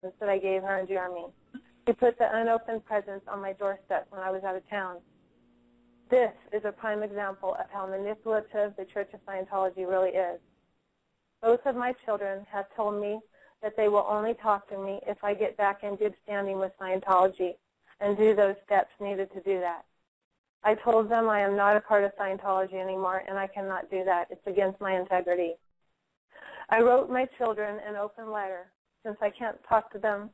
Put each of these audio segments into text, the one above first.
that I gave her and Jeremy. She put the unopened presents on my doorstep when I was out of town. This is a prime example of how manipulative the Church of Scientology really is. Both of my children have told me that they will only talk to me if I get back in good standing with Scientology and do those steps needed to do that. I told them I am not a part of Scientology anymore, and I cannot do that. It's against my integrity. I wrote my children an open letter, since I can't talk to them,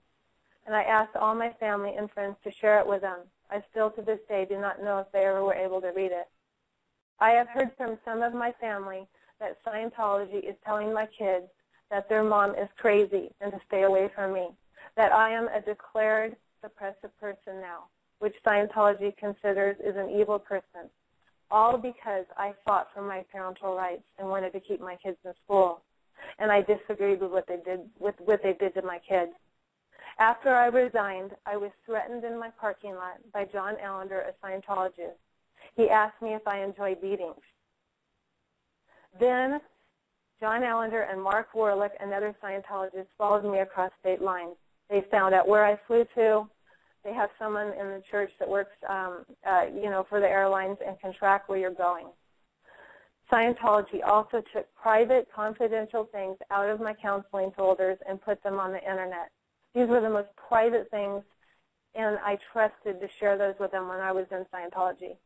and I asked all my family and friends to share it with them. I still to this day do not know if they ever were able to read it. I have heard from some of my family that Scientology is telling my kids that their mom is crazy and to stay away from me, that I am a declared suppressive person now, which Scientology considers is an evil person, all because I fought for my parental rights and wanted to keep my kids in school. And I disagreed with what they did to my kids. After I resigned, I was threatened in my parking lot by John Allender, a Scientologist. He asked me if I enjoy beatings. Then John Allender and Mark Warlick, another Scientologist, followed me across state lines. They found out where I flew to. They have someone in the church that works, for the airlines and can track where you're going. Scientology also took private, confidential things out of my counseling folders and put them on the Internet. These were the most private things, and I trusted to share those with them when I was in Scientology.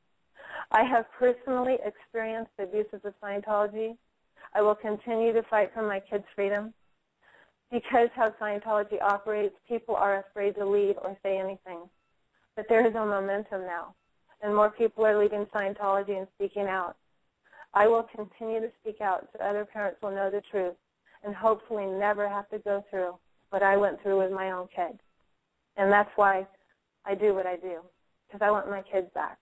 I have personally experienced the abuses of Scientology. I will continue to fight for my kids' freedom. Because how Scientology operates, people are afraid to leave or say anything. But there is a momentum now, and more people are leaving Scientology and speaking out. I will continue to speak out so other parents will know the truth and hopefully never have to go through what I went through with my own kids. And that's why I do what I do, because I want my kids back.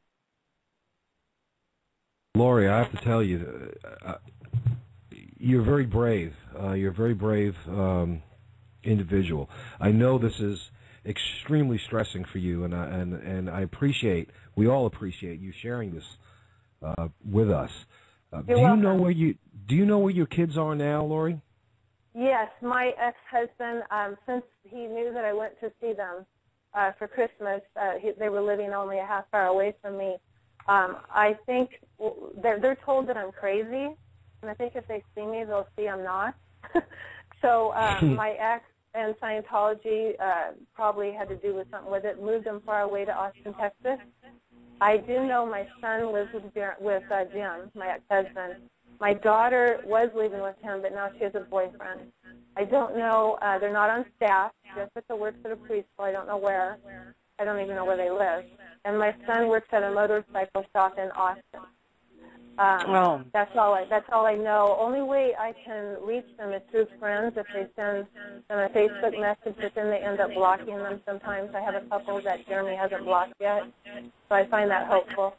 Lori, I have to tell you, you're very brave. You're a very brave individual. I know this is extremely stressing for you, and I appreciate, we all appreciate you sharing this with us. Do you know where your kids are now, Lori? Yes, my ex-husband, since he knew that I went to see them for Christmas, they were living only a half hour away from me. I think they're told that I'm crazy, and I think if they see me, they'll see I'm not. So my ex and Scientology probably had to do with something with it, moved them far away to Austin, Texas. I do know my son lives with Jim, my ex-husband. My daughter was living with him, but now she has a boyfriend. I don't know. They're not on staff. Jessica works at a preschool. I don't know where. I don't even know where they live. And my son works at a motorcycle shop in Austin. That's all I know. Only way I can reach them is through friends. If they send them a Facebook message, but then they end up blocking them sometimes. I have a couple that Jeremy hasn't blocked yet, so I find that hopeful.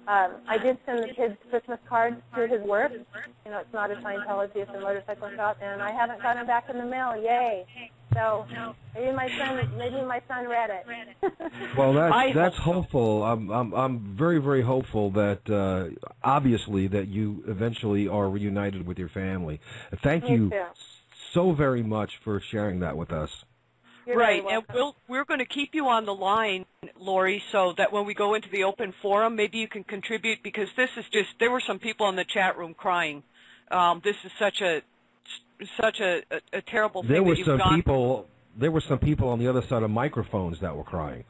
I did send the kids Christmas cards through his work. You know, it's not a Scientology, it's a motorcycle shop, and I haven't gotten it back in the mail. Yay! So maybe my son read it. Well, that's hopeful. I'm very, very hopeful that obviously that you eventually are reunited with your family. Thank you so very much for sharing that with us. Right, and we're going to keep you on the line, Lori, so that when we go into the open forum, maybe you can contribute, because this is just, there were some people in the chat room crying. This is such a terrible thing. There were some people on the other side of microphones that were crying.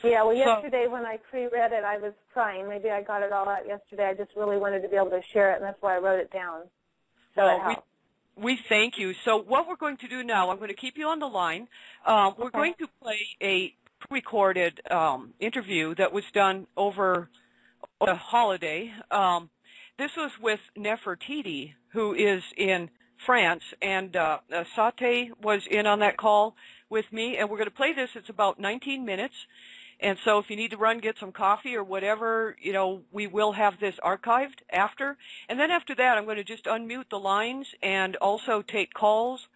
Yeah, well, yesterday when I pre-read it, I was crying. Maybe I got it all out yesterday. I just really wanted to be able to share it, and that's why I wrote it down. So it helped. We thank you. So what we're going to do now, I'm going to keep you on the line. We're going to play a pre-recorded interview that was done over a holiday. This was with Nefertiti, who is in France, and Sate was in on that call with me, and we're going to play this. It's about 19 minutes. And so if you need to run, get some coffee or whatever, you know, we will have this archived after. And then after that, I'm going to just unmute the lines and also take calls,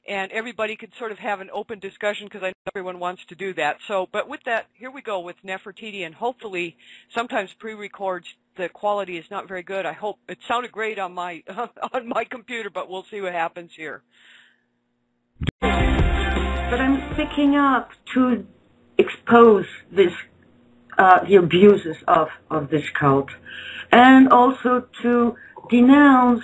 and everybody could sort of have an open discussion, because I know everyone wants to do that. So, but with that, here we go with Nefertiti, and hopefully sometimes pre-records, the quality is not very good. I hope it sounded great on my on my computer, but we'll see what happens here. But I'm speaking up to expose this, the abuses of this cult, and also to denounce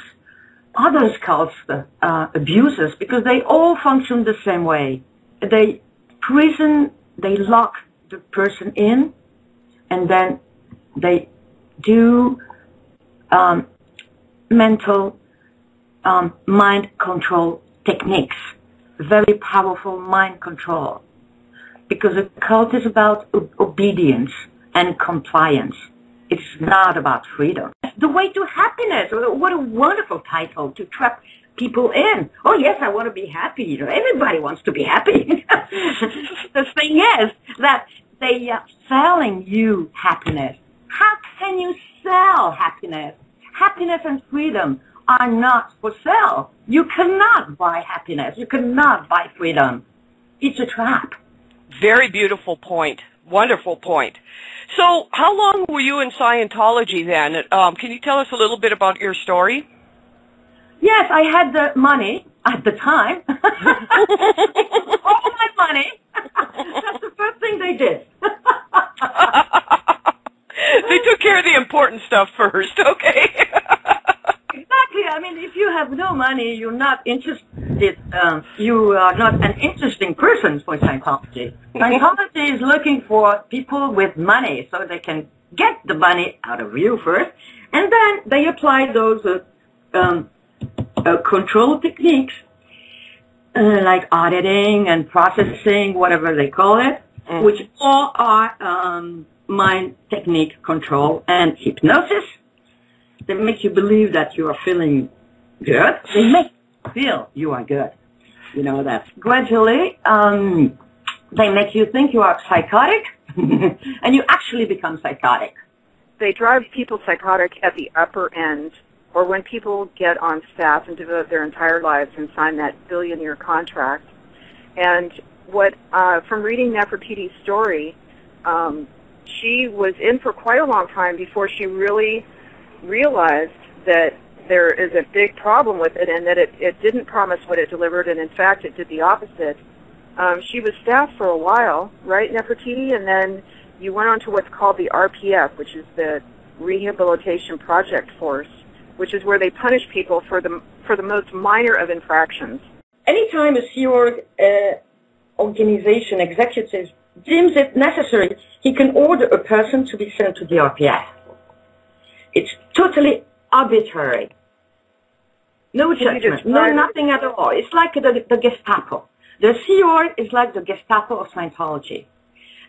other cults' abuses, because they all function the same way. They lock the person in, and then they do mental mind control techniques, very powerful mind control, because a cult is about obedience and compliance. It's not about freedom. The way to happiness. What a wonderful title to trap people in. Oh yes, I want to be happy. You know, everybody wants to be happy. The thing is that they are selling you happiness. How can you sell happiness? Happiness and freedom are not for sale. You cannot buy happiness. You cannot buy freedom. It's a trap. Very beautiful point. Wonderful point. So how long were you in Scientology then? Can you tell us a little bit about your story? Yes, I had the money at the time. All my money. That's the first thing they did. They took care of the important stuff first, okay? Exactly. I mean, if you have no money, you're not interested. You are not an interesting person for Scientology. Scientology is looking for people with money, so they can get the money out of you first, and then they apply those control techniques, like auditing and processing, whatever they call it, which all are mind technique control and hypnosis. They make you believe that you are feeling good. They make you feel you are good. You know that. Gradually, they make you think you are psychotic, and you actually become psychotic. They drive people psychotic at the upper end, or when people get on staff and devote their entire lives and sign that billion-year contract. And what, from reading Nefertiti's story, she was in for quite a long time before she really realized that there is a big problem with it, and that it didn't promise what it delivered, and in fact it did the opposite. She was staffed for a while, right, Nefertiti? And then you went on to what's called the RPF, which is the Rehabilitation Project Force, which is where they punish people for the most minor of infractions. Anytime a Sea Org organization executive deems it necessary, he can order a person to be sent to the RPF. It's totally arbitrary. No judgment, no nothing at all. It's like the Gestapo. The Sea Org is like the Gestapo of Scientology.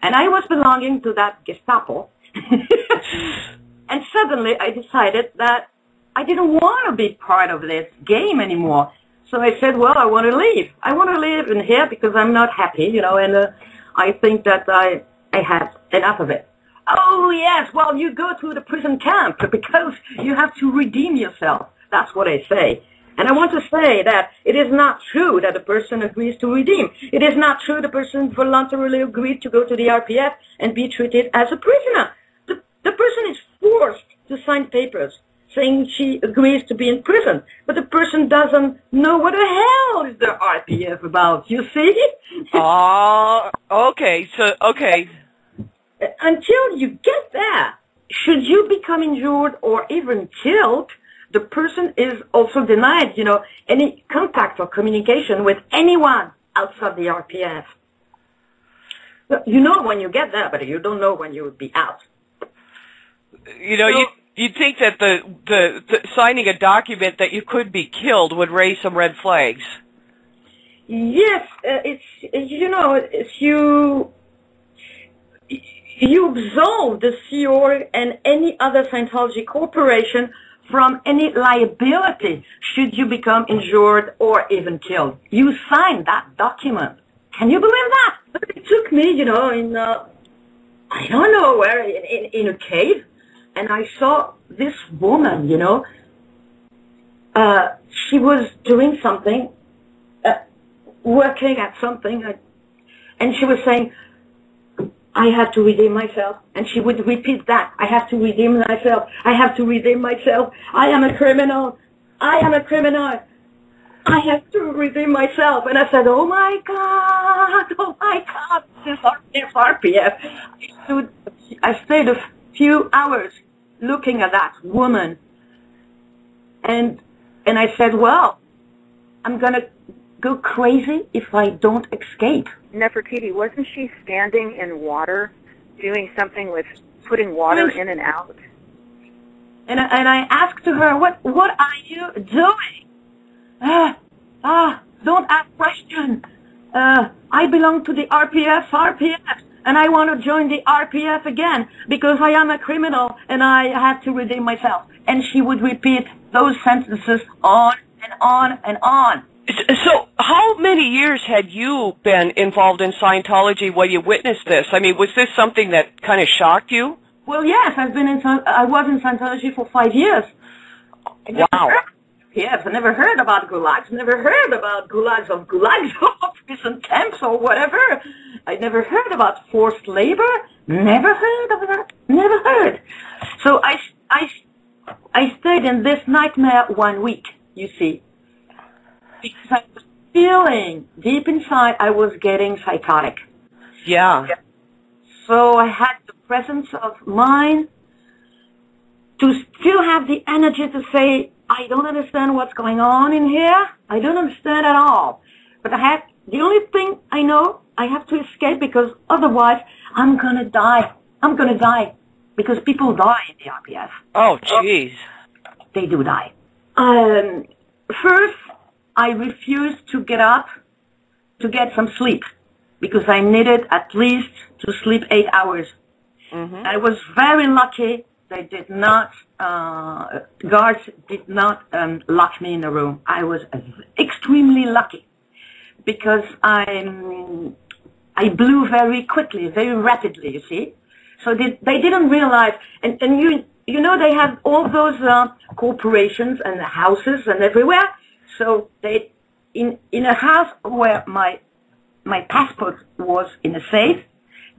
And I was belonging to that Gestapo. And suddenly I decided that I didn't want to be part of this game anymore. So I said, well, I want to leave. I want to live in here because I'm not happy, you know, and I think that I have enough of it. Oh, yes, well, you go to the prison camp because you have to redeem yourself. That's what I say. And I want to say that it is not true that a person agrees to redeem. It is not true the person voluntarily agreed to go to the RPF and be treated as a prisoner. The person is forced to sign papers saying she agrees to be in prison, but the person doesn't know what the hell is the RPF about, you see? Okay, okay. Until you get there, should you become injured or even killed, the person is also denied, you know, any contact or communication with anyone outside the RPF. You know when you get there, but you don't know when you will be out. You know, so, you'd think that the signing a document that you could be killed would raise some red flags. Yes, it's, you know, you absolve the Sea Org and any other Scientology corporation from any liability should you become injured or even killed. You sign that document. Can you believe that? But it took me, you know, in, I don't know where, in a cave, and I saw this woman, you know, she was doing something, working at something, and she was saying, I have to redeem myself. And she would repeat that. I have to redeem myself. I have to redeem myself. I am a criminal. I am a criminal. I have to redeem myself. And I said, oh my God, this is RPF. I stayed a few hours looking at that woman. And I said, well, I'm going to go crazy if I don't escape. Nefertiti, wasn't she standing in water, doing something with putting water in and out? And I asked to her, what are you doing? Don't ask questions. I belong to the RPF, and I want to join the RPF again because I am a criminal and I have to redeem myself. And she would repeat those sentences on and on and on. So how many years had you been involved in Scientology when you witnessed this? I mean, was this something that kind of shocked you? Well, yes, I was in Scientology for 5 years. Wow. Yes, I never heard about gulags, never heard about gulags or prison camps or whatever. I never heard about forced labor, never heard of that, never heard. So I stayed in this nightmare 1 week, you see. Because I was feeling deep inside I was getting psychotic. Yeah. So I had the presence of mind to still have the energy to say, I don't understand what's going on in here. I don't understand at all. But the only thing I know, I have to escape because otherwise I'm going to die. I'm going to die because people die in the RPF. Oh, jeez. They do die. First, I refused to get up to get some sleep because I needed at least to sleep 8 hours. Mm-hmm. I was very lucky. They did not, guards did not lock me in the room. I was extremely lucky because I blew very quickly, very rapidly, you see. So they didn't realize, and you know they have all those corporations and houses and everywhere. So they, in a house where my passport was in a safe,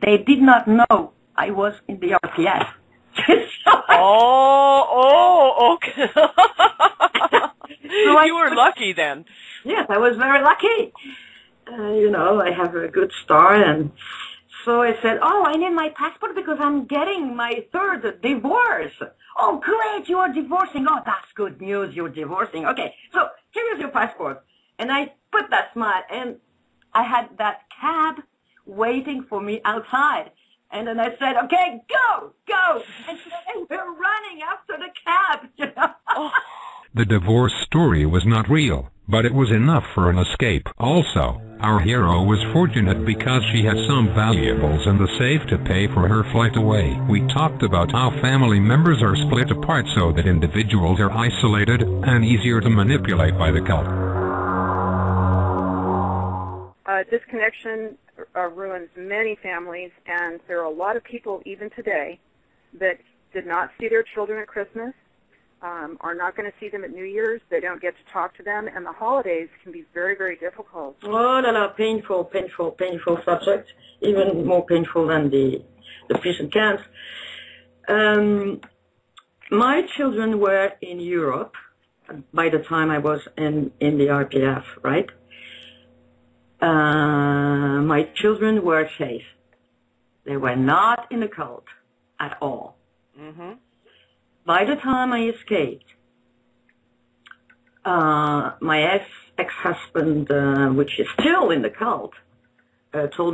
they did not know I was in the RPF. Okay. So you were lucky then. Yes, I was very lucky. You know, I have a good star, and so I said, oh, I need my passport because I'm getting my third divorce. Oh, great, you are divorcing. Oh, that's good news, you're divorcing. Okay, so here is your passport. And I put that smile, and I had that cab waiting for me outside. And then I said, okay, go. And they were running after the cab, you know. Oh. The divorce story was not real, but it was enough for an escape. Also, our hero was fortunate because she had some valuables in the safe to pay for her flight away. We talked about how family members are split apart so that individuals are isolated and easier to manipulate by the cult. Disconnection ruins many families, and there are a lot of people even today that did not see their children at Christmas, are not going to see them at New Year's. They don't get to talk to them, and the holidays can be very, very difficult. Oh, no, painful subject, even more painful than the prison camps. My children were in Europe by the time I was in the RPF, right? My children were safe. They were not in the cult at all. Mm-hmm. By the time I escaped, my ex-husband, which is still in the cult, told me